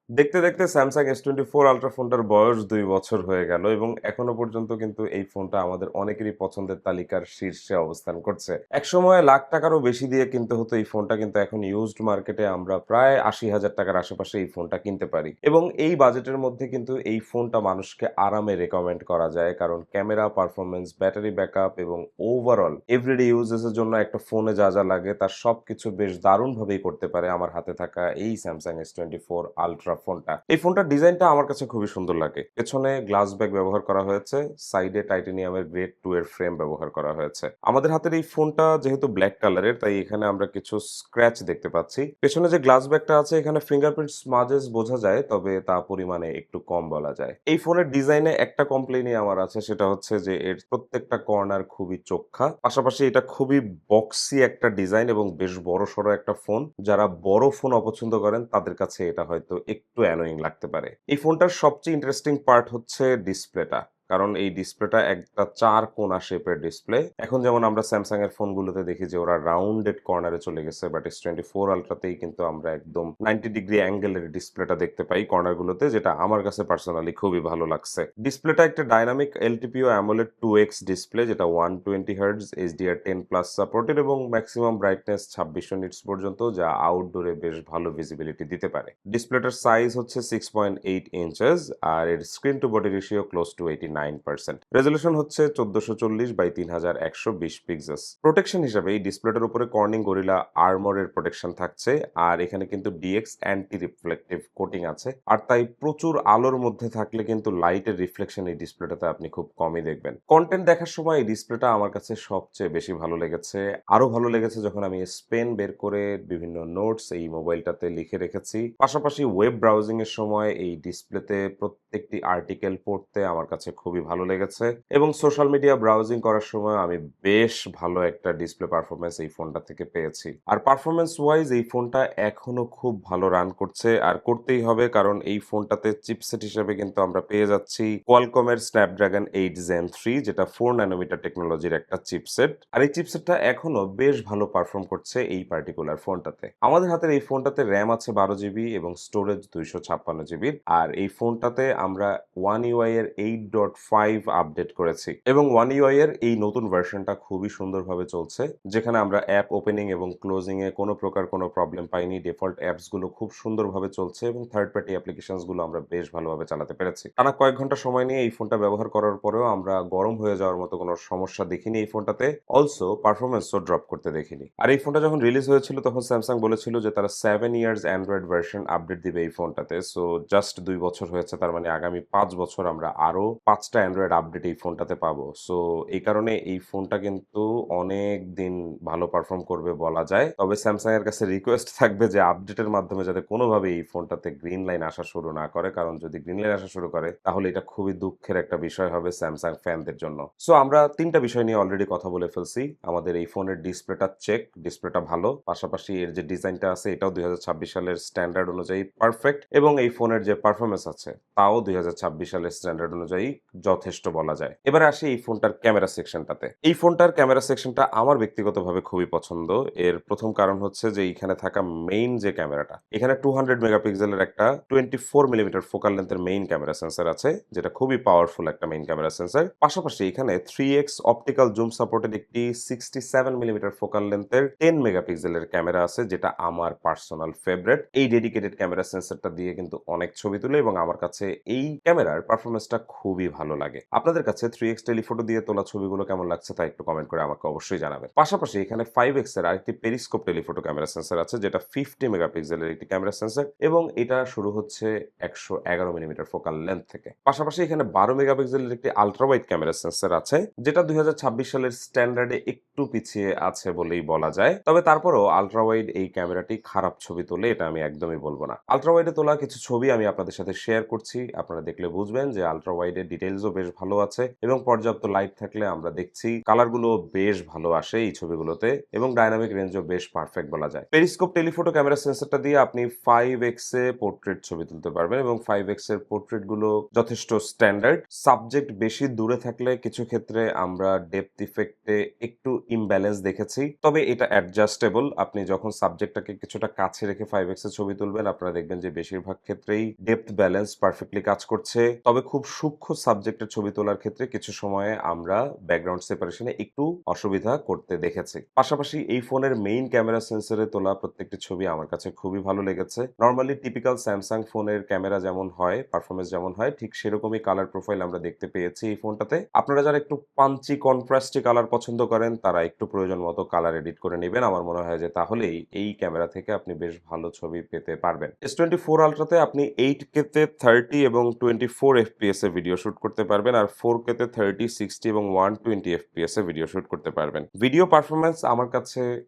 দেখতে দেখতে Samsung S24 ultra ফোনটার বয়স ২ বছর হয়ে গেল এবং এখনো পর্যন্ত কিন্তু এই ফোনটা আমাদের অনেকেরই পছন্দের তালিকার শীর্ষে অবস্থান করছে। একসময় লাখ টাকারও বেশি দিয়ে কিনতে হতো এই ফোনটা, কিন্তু এখন ইউজড মার্কেটে আমরা প্রায় ৮০,০০০ টাকার আশেপাশে এই ফোনটা কিনতে পারি এবং এই বাজেটের মধ্যে কিন্তু এই ফোনটা মানুষকে আরামে রেকমেন্ড করা যায়, কারণ ক্যামেরা পারফরমেন্স, ব্যাটারি ব্যাকআপ এবং ওভারঅল এভরিডে ইউজেস এর জন্য একটা ফোনে যা যা লাগে তার সবকিছু বেশ দারুণভাবেই করতে পারে আমার হাতে থাকা এই স্যামসাং S24 আলট্রা ফোনটা। এই ফোনটার ডিজাইনটা আমার কাছে খুবই সুন্দর লাগে। পেছনে গ্লাস ব্যাক ব্যবহার করা হয়েছে, সাইডে টাইটেনিয়ামের গ্রেড 2 এর ফ্রেম ব্যবহার করা হয়েছে। আমাদের হাতের এই ফোনটা যেহেতু ব্ল্যাক কালারের, তাই এখানে আমরা কিছু স্ক্র্যাচ দেখতে পাচ্ছি। পেছনে যে গ্লাস ব্যাকটা আছে এখানে ফিঙ্গারপ্রিন্ট স্মাজেস বোঝা যায়, তবে তা পরিমাণে একটু কম বলা যায়। এই ফোনের ডিজাইনে একটা কমপ্লেইনই আমার আছে, সেটা হচ্ছে যে এর প্রত্যেকটা কর্নার খুবই চোখ্খা। পাশাপাশি এটা খুবই বক্সি একটা ডিজাইন এবং বেশ বড়সড় একটা ফোন। যারা বড় ফোন অপছন্দ করেন তাদের কাছে এটা হয়তো একটু অ্যানোয়িং লাগতে পারে। এই ফোনটার সবচেয়ে ইন্টারেস্টিং পার্ট হচ্ছে ডিসপ্লেটা। কারণ এই ডিসপ্লেটা একটা ৪ কোণা শেপের ডিসপ্লে। এখন যেমন আমরা স্যামসাং এর ফোনগুলোতে দেখি যে ওরা রাউন্ডেড কর্নারে চলে গেছে, বাট S24 আলট্রাতেই কিন্তু আমরা একদম 90 ডিগ্রি অ্যাঙ্গেলের ডিসপ্লেটা দেখতে পাই কর্নারগুলোতে, যেটা আমার কাছে পার্সোনালি খুবই ভালো লাগছে। ডিসপ্লেটা একটা dynamic LTPO AMOLED 2X display, যেটা 120 হার্টজ HDR10 প্লাস সাপোর্টেড এবং ম্যাক্সিমাম ব্রাইটনেস ২৬০০ নিটস পর্যন্ত, যা আউটডোরে বেশ ভালো ভিজিবিলিটি দিতে পারে। ডিসপ্লেটার সাইজ হচ্ছে 6.8 ইঞ্চেস আর এর screen to body ratio close to 89%। Resolution হচ্ছে 1440 বাই 3120 পিক্সেলস। প্রোটেকশন হিসাবে এই ডিসপ্লেটার উপরে কর্নিং গরিলা আর্মরের প্রোটেকশন থাকছে, আর এখানে কিন্তু DX অ্যান্টি রিফ্লেকটিভ কোটিং আছে, আর তাই প্রচুর আলোর মধ্যে থাকলে কিন্তু লাইটের রিফ্লেকশন এই ডিসপ্লেটাতে আপনি খুব কমই দেখবেন। কন্টেন্ট দেখার সময় এই ডিসপ্লেটা আমার কাছে সবচেয়ে বেশি ভালো লেগেছে। আরো ভালো লেগেছে যখন আমি পেন বের করে বিভিন্ন নোটস এই মোবাইলটাতে লিখে রেখেছি। পাশাপাশি ওয়েব ব্রাউজিং এর সময় এই ডিসপ্লেতে প্রত্যেকটি আর্টিকেল পড়তে আমার কাছে খুবই ভালো লেগেছে এবং সোশ্যাল মিডিয়া ব্রাউজিং করার সময় আমি বেশ ভালো একটা ডিসপ্লে পারফরম্যান্স এই ফোনটা থেকে পেয়েছি। আর পারফরম্যান্স ওয়াইজ এই ফোনটা এখনো খুব ভালো রান করছে, আর করতেই হবে, কারণ এই ফোনটাতে চিপসেট হিসেবে কিন্তু আমরা পেয়ে যাচ্ছি কোয়ালকমের স্ন্যাপড্রাগন 8 Gen 3, যেটা 4 ন্যানোমিটার টেকনোলজির একটা চিপসেট। আর এই চিপসেটটা এখনো বেশ ভালো পারফর্ম করছে এই পার্টিকুলার ফোনটাতে। আমাদের হাতের এই ফোনটাতে র্যাম আছে 12 GB এবং স্টোরেজ 256 GB। আর এই ফোনটাতে আমরা One UI এর 8.5 আপডেট করেছি এবং One UI এর এই নতুন ভার্সনটা খুবই সুন্দরভাবে চলছে, যেখানে আমরা অ্যাপ ওপেনিং এবং ক্লোজিং এ কোনো প্রকার কোনো প্রবলেম পাইনি। ডিফল্ট অ্যাপস গুলো খুব সুন্দরভাবে চলছে এবং থার্ড পার্টি অ্যাপ্লিকেশনস গুলো আমরা বেশ ভালোভাবে চালাতে পেরেছি। টানা কয়েক ঘন্টা সময় নিয়ে এই ফোনটা ব্যবহার করার পরেও আমরা গরম হয়ে যাওয়ার মতো কোনো সমস্যা দেখিনি এই ফোনটাতে। অলসো পারফরম্যান্সও ড্রপ করতে দেখিনি। আর এই ফোনটা যখন রিলিজ হয়েছিল তখন স্যামসাং বলেছিল যে তারা 7 ইয়ার্স অ্যান্ড্রয়েড ভার্সন আপডেট দিবে এই ফোনটাতে। সো জাস্ট ২ বছর হয়েছে, তার মানে আগামী ৫ বছর আমরা আরো ৫টা অ্যান্ড্রয়েড আপডেট এই ফোনটাতে পাবো। সো এই কারণে এই ফোনটা কিন্তু অনেক দিন ভালো পারফর্ম করবে বলা যায়। তবে স্যামসাং এর কাছে রিকোয়েস্ট থাকবে যে আপডেটের মাধ্যমে যাতে কোনোভাবে এই ফোনটাতে গ্রিন লাইন আসা শুরু না করে, কারণ যদি গ্রিন লাইন আসা শুরু করে তাহলে এটা খুবই দুঃখের একটা বিষয় হবে স্যামসাং ফ্যানদের জন্য। সো আমরা ৩টা বিষয় নিয়ে অলরেডি কথা বলে ফেলছি। আমাদের এই ফোনের ডিসপ্লেটা চেক, ডিসপ্লেটা ভালো। পাশাপাশি এর যে ডিজাইনটা আছে এটাও ২০২৬ সালের স্ট্যান্ডার্ড অনুযায়ী পারফেক্ট এবং এই ফোনের যে পারফরম্যান্স আছে তাও ২০২৬ সালের স্ট্যান্ডার্ড অনুযায়ী যথেষ্ট বলা যায়। এবারে আসি এই ফোনটার ক্যামেরা সেকশনটাতে। এই ফোনটার ক্যামেরা সেকশনটা আমার ব্যক্তিগতভাবে খুবই পছন্দ। এর প্রথম কারণ হচ্ছে যে এইখানে থাকা মেইন যে ক্যামেরাটা, এখানে 200 মেগাপিক্সেলের একটা 24 মিলিমিটার ফোকাল লেন্থের মেইন ক্যামেরা সেন্সর আছে, যেটা খুবই পাওয়ারফুল একটা মেইন ক্যামেরা সেন্সর। পাশাপাশি এখানে 3x অপটিক্যাল জুম সাপোর্টেড একটি 67 মিলিমিটার ফোকাল লেন্থের 10 মেগাপিক্সেলের ক্যামেরা আছে, যেটা আমার পার্সোনাল ফেভারিট। এই ডেডিকেটেড ক্যামেরা সেন্সরটা দিয়ে কিন্তু অনেক ছবি তুলে এবং আমার কাছে এই ক্যামেরার পারফরম্যান্সটা খুবই ভালো লাগে। আপনাদের কাছে 3x টেলিফটো দিয়ে তোলা ছবিগুলো কেমন লাগছে তা একটু কমেন্ট করে আমাকে অবশ্যই জানাবেন। পাশাপাশি এখানে 5x এর আরেকটি পেরিস্কোপ টেলিফটো ক্যামেরা সেন্সর আছে, যেটা 50 মেগাপিক্সেলের একটি ক্যামেরা সেন্সর এবং এটা শুরু হচ্ছে 111 মিলিমিটার ফোকাল লেন্থ থেকে। পাশাপাশি এখানে 12 মেগাপিক্সেলের একটি আলট্রা ওয়াইড ক্যামেরা সেন্সর আছে, যেটা ২০২৬ সালের স্ট্যান্ডার্ডে একটু পিছিয়ে আছে বলেই বলা যায়। তবে তারপরেও আলট্রা ওয়াইড এই ক্যামেরাটি খারাপ ছবি তোলে এটা আমি একদমই বলবো না। আলট্রা ওয়াইডে তোলা কিছু ছবি আমি আপনাদের সাথে শেয়ার করছি, আপনারা দেখলে বুঝবেন যে আল্ট্রা ওয়াইডের ডিটেইলসও বেশ ভালো আছে এবং পর্যাপ্ত লাইট থাকলে আমরা দেখছি কালারগুলো বেশ ভালো আসে এই ছবিগুলোতে এবং ডায়নামিক রেঞ্জও বেশ পারফেক্ট বলা যায়। পেরিস্কোপ টেলিফোটো ক্যামেরা সেন্সরটা দিয়ে আপনি 5x এ পোর্ট্রেট ছবি তুলতে পারবেন এবং 5x এর পোর্ট্রেট গুলো যথেষ্ট স্ট্যান্ডার্ড। সাবজেক্ট বেশি দূরে থাকলে কিছু ক্ষেত্রে আমরা ডেপথ ইফেক্টে একটু ইমব্যালেন্স দেখেছি, তবে এটা অ্যাডজাস্টেবল। আপনি যখন সাবজেক্টটাকে কিছুটা কাছে রেখে 5x এ ছবি তুলবেন আপনারা দেখবেন যে বেশিরভাগ ক্ষেত্রেই ডেপথ ব্যালেন্স পারফেক্টলি কাজ করছে। তবে খুব সূক্ষ্ম সাবজেক্টের ছবি তোলার ক্ষেত্রে কিছু সময়ে আমরা ব্যাকগ্রাউন্ড সেপারেশনে একটু অসুবিধা করতে দেখেছি। পাশাপাশি এই ফোনের মেইন ক্যামেরা সেন্সরে তোলা প্রত্যেকটি ছবি আমার কাছে খুবই ভালো লেগেছে। নরমালি টিপিক্যাল স্যামসাং ফোনের ক্যামেরা যেমন হয়, পারফরম্যান্স যেমন হয়, ঠিক সেরকমই কালার প্রোফাইল আমরা দেখতে পেয়েছি এই ফোনটাতে। আপনারা যারা একটু পাঞ্চি কন্ট্রাস্টি কালার পছন্দ করেন তারা একটু প্রয়োজন মতো কালার এডিট করে নিবেন। আমার মনে হয় যে তাহলেই এই ক্যামেরা থেকে আপনি বেশ ভালো ছবি পেতে পারবেন। S24 আল্ট্রাতে আপনি 8K তে 30 এবং 24 FPS এ ভিডিও শুট করতে পারবেন আর 4K তে 30, 60 এবং 120 FPS এ ভিডিও শুট করতে পারবেন। ভিডিও পারফরম্যান্স আমার কাছে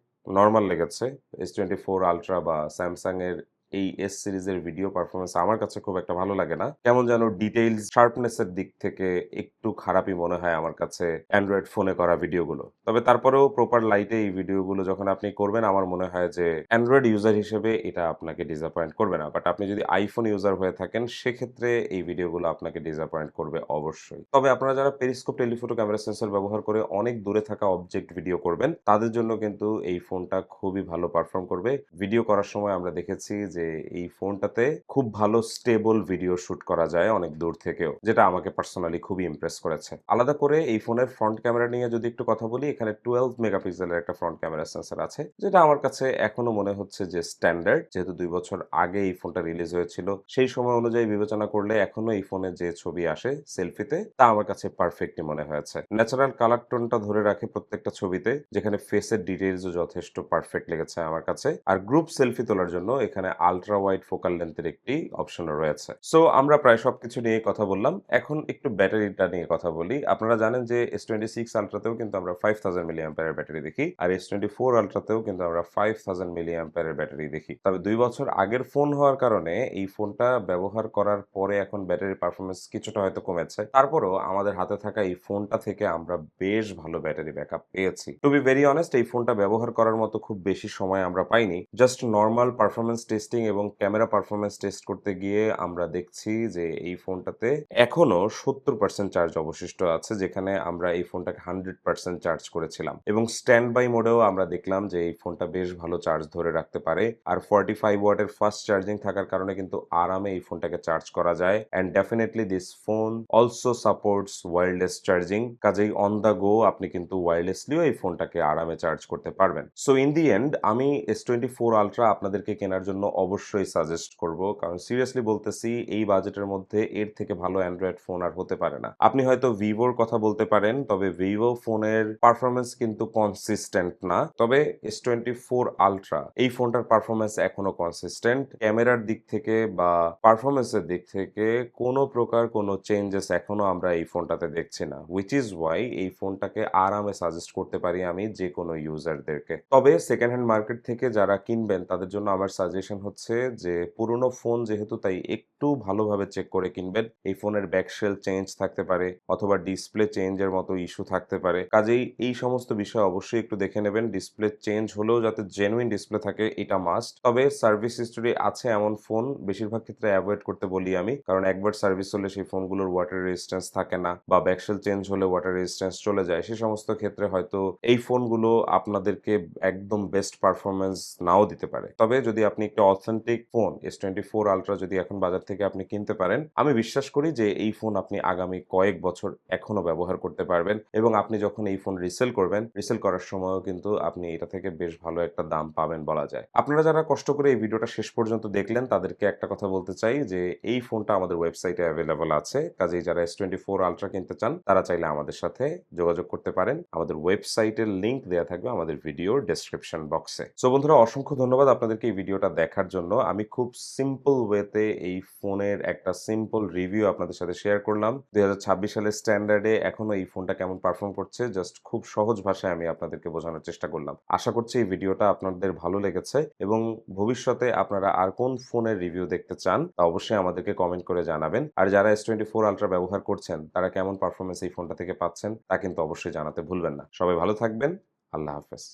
নরমাল লেগেছে। S24 আল্ট্রা বা স্যামসাং এর এই এস সিরিজের ভিডিও পারফরম্যান্স আমার কাছে খুব একটা ভালো লাগে না। কেমন যেন ডিটেইলস শার্পনেস এর দিক থেকে একটু খারাপই মনে হয় আমার কাছে অ্যান্ড্রয়েড ফোনে করা ভিডিওগুলো। তবে তারপরেও প্রপার লাইটে এই ভিডিওগুলো যখন আপনি করবেন আমার মনে হয় যে অ্যান্ড্রয়েড ইউজার হিসেবে এটা আপনাকে ডিসঅ্যাপয়েন্ট করবে না। বাট আপনি যদি আইফোন ইউজার হয়ে থাকেন সেক্ষেত্রে এই ভিডিওগুলো আপনাকে ডিসঅ্যাপয়েন্ট করবে অবশ্যই। তবে আপনারা যারা পেরিস্কোপ টেলিফোটো ক্যামেরা সেন্সর ব্যবহার করে অনেক দূরে থাকা অবজেক্ট ভিডিও করবেন তাদের জন্য কিন্তু এই ফোনটা খুবই ভালো পারফর্ম করবে। ভিডিও করার সময় আমরা দেখেছি যে এই ফোনটাতে খুব ভালো স্টেবল ভিডিও শুট করা যায় অনেক দূর থেকেও, যেটা আমাকে পার্সোনালি খুবই ইমপ্রেস করেছে। আলাদা করে এই ফোনের ফ্রন্ট ক্যামেরা নিয়ে যদি একটু কথা বলি, এখানে 12 মেগাপিক্সেলের একটা ফ্রন্ট ক্যামেরা সেন্সর আছে, যেটা আমার কাছে এখনো মনে হচ্ছে যে স্ট্যান্ডার্ড। যেহেতু 2 বছর আগে এই ফোনটা রিলিজ হয়েছিল, সেই সময় অনুযায়ী বিবেচনা করলে এখনো এই ফোনে যে ছবি আসে সেলফিতে তা আমার কাছে পারফেক্টই মনে হয়েছে। ন্যাচারাল কালার টোনটা ধরে রাখে প্রত্যেকটা ছবিতে, যেখানে ফেসের ডিটেইলসও যথেষ্ট পারফেক্ট লেগেছে আমার কাছে। আর গ্রুপ সেলফি তোলার জন্য এখানে আলট্রা ওয়াইড ফোকাল লেন্থের একটি অপশনও রয়েছে। সো আমরা প্রায় সবকিছু নিয়ে কথা বললাম। এখন একটু ব্যাটারিটা নিয়ে কথা বলি। আপনারা জানেন যে S26 আল্ট্রাতেও কিন্তু আমরা 5000 মিলিঅ্যাম্পিয়ারের ব্যাটারি দেখি আর S24 আল্ট্রাতেও কিন্তু আমরা 5000 মিলিঅ্যাম্পিয়ারের ব্যাটারি দেখি। তবে 2 বছর আগের ফোন হওয়ার কারণে এই ফোনটা ব্যবহার করার পরে এখন ব্যাটারির পারফরম্যান্স কিছুটা হয়তো কমেছে। তারপরও আমাদের হাতে থাকা এই ফোনটা থেকে আমরা বেশ ভালো ব্যাটারি ব্যাকআপ পেয়েছি। টু বি ভেরি অনেস্ট, এই ফোনটা ব্যবহার করার মতো খুব বেশি সময় আমরা পাইনি। জাস্ট নরমাল পারফরম্যান্স টেস্টিং এবং ক্যামেরা পারফরম্যান্স টেস্ট করতে গিয়ে আমরা দেখছি যে এই ফোনটাতে এখনো 70% চার্জ অবশিষ্ট আছে, যেখানে আমরা এই ফোনটাকে 100% চার্জ করেছিলাম এবং স্ট্যান্ড বাই মোডেও আমরা দেখলাম যে এই ফোনটা বেশ ভালো চার্জ ধরে রাখতে পারে। আর 45 ওয়াটের ফাস্ট চার্জিং থাকার কারণে কিন্তু আরামে এই ফোনটাকে চার্জ করা যায়। And definitely this phone also supports wireless charging, কাজেই অন দ্য গো আপনি কিন্তু ওয়্যারলেসলিও এই ফোনটাকে আরামে চার্জ করতে পারবেন। সো ইন দি এন্ড আমি S24 আল্ট্রা আপনাদেরকে কেনার জন্য অবশ্যই সাজেস্ট করব, কারণ সিরিয়াসলি বলতেছি এই বাজেটের মধ্যে এর থেকে ভালো অ্যান্ড্রয়েড ফোন আর হতে পারে না। আপনি হয়তো ভিভোর কথা বলতে পারেন, তবে ভিভো ফোনের পারফরম্যান্স কিন্তু কনসিস্টেন্ট না। তবে S24 আল্ট্রা এই ফোনটার পারফরম্যান্স এখনো কনসিস্টেন্ট। ক্যামেরার দিক থেকে বা পারফরম্যান্সের দিক থেকে কোনো প্রকার কোনো চেঞ্জেস এখনো আমরা এই ফোনটাতে দেখছি না, হুইচ ইজ ওয়াই এই ফোনটাকে আরামে সাজেস্ট করতে পারি আমি যে কোনো ইউজারদেরকে। তবে সেকেন্ড হ্যান্ড মার্কেট থেকে যারা কিনবেন তাদের জন্য আমার সাজেশন হচ্ছে যে পুরনো ফোন যেহেতু, তাই একটু ভালোভাবে চেক করে কিনবেন। এই ফোনের ব্যাকশেল চেঞ্জ থাকতে পারে অথবা ডিসপ্লে চেঞ্জের মতো ইস্যু থাকতে পারে, কাজেই এই সমস্ত বিষয় অবশ্যই একটু দেখে নেবেন। ডিসপ্লে চেঞ্জ হলেও যাতে জেনুইন ডিসপ্লে থাকে এটা মাস্ট। তবে সার্ভিস হিস্টোরি আছে এমন ফোন বেশিরভাগ ক্ষেত্রে অ্যাভয়েড করতে বলি আমি, কারণ একবার সার্ভিস হলে সেই ফোনগুলোর ওয়াটার রেজিস্ট্যান্স থাকে না বা ব্যাকশেল চেঞ্জ হলে ওয়াটার রেজিস্ট্যান্স চলে যায়। সে সমস্ত ক্ষেত্রে হয়তো এই ফোনগুলো আপনাদেরকে একদম বেস্ট পারফরম্যান্স নাও দিতে পারে। তবে যদি আপনি একটা অথেন্টিক ফোন S24 আল্ট্রা যদি এখন বাজার থেকে আপনি কিনতে পারেন, আমি বিশ্বাস করি যে এই ফোন আপনি আগামী কয়েক বছর এখনো ব্যবহার করতে পারবেন এবং আপনি যখন এই ফোন রিসেল করবেন, রিসেল করার সময়ও কিন্তু আপনি এটা থেকে বেশ ভালো একটা দাম পাবেন বলা যায়। আপনারা যারা কষ্ট করে এই ভিডিওটা শেষ পর্যন্ত দেখলেন তাদেরকে একটা কথা বলতে চাই যে এই ফোনটা আমাদের ওয়েবসাইটে অ্যাভেলেবল আছে, কাজেই যারা S24 আল্ট্রা কিনতে চান তারা চাইলে আমাদের সাথে যোগাযোগ করতে পারেন। আমাদের ওয়েবসাইটের লিংক দেওয়া থাকবে আমাদের ভিডিওর ডেসক্রিপশন বক্সে। সো বন্ধুরা, অসংখ্য ধন্যবাদ আপনাদেরকে এই ভিডিওটা দেখার জন্য আমি খুব সিম্পল ওয়েতে এই ফোনের একটা সিম্পল রিভিউ আপনাদের সাথে শেয়ার করলাম। ২০২৬ সালের স্ট্যান্ডার্ডে এখনো এই ফোনটা কেমন পারফর্ম করছে জাস্ট খুব সহজ ভাষায় আমি আপনাদেরকে বোঝানোর চেষ্টা করলাম। আশা করছি এই ভিডিওটা আপনাদের ভালো লেগেছে এবং ভবিষ্যতে আপনারা আর কোন ফোনের রিভিউ দেখতে চান তা অবশ্যই আমাদেরকে কমেন্ট করে জানাবেন। আর যারা S24 Ultra ব্যবহার করছেন তারা কেমন পারফরম্যান্স এই ফোনটা থেকে পাচ্ছেন তা কিন্তু অবশ্যই জানাতে ভুলবেন না। সবাই ভালো থাকবেন। আল্লাহ হাফেজ।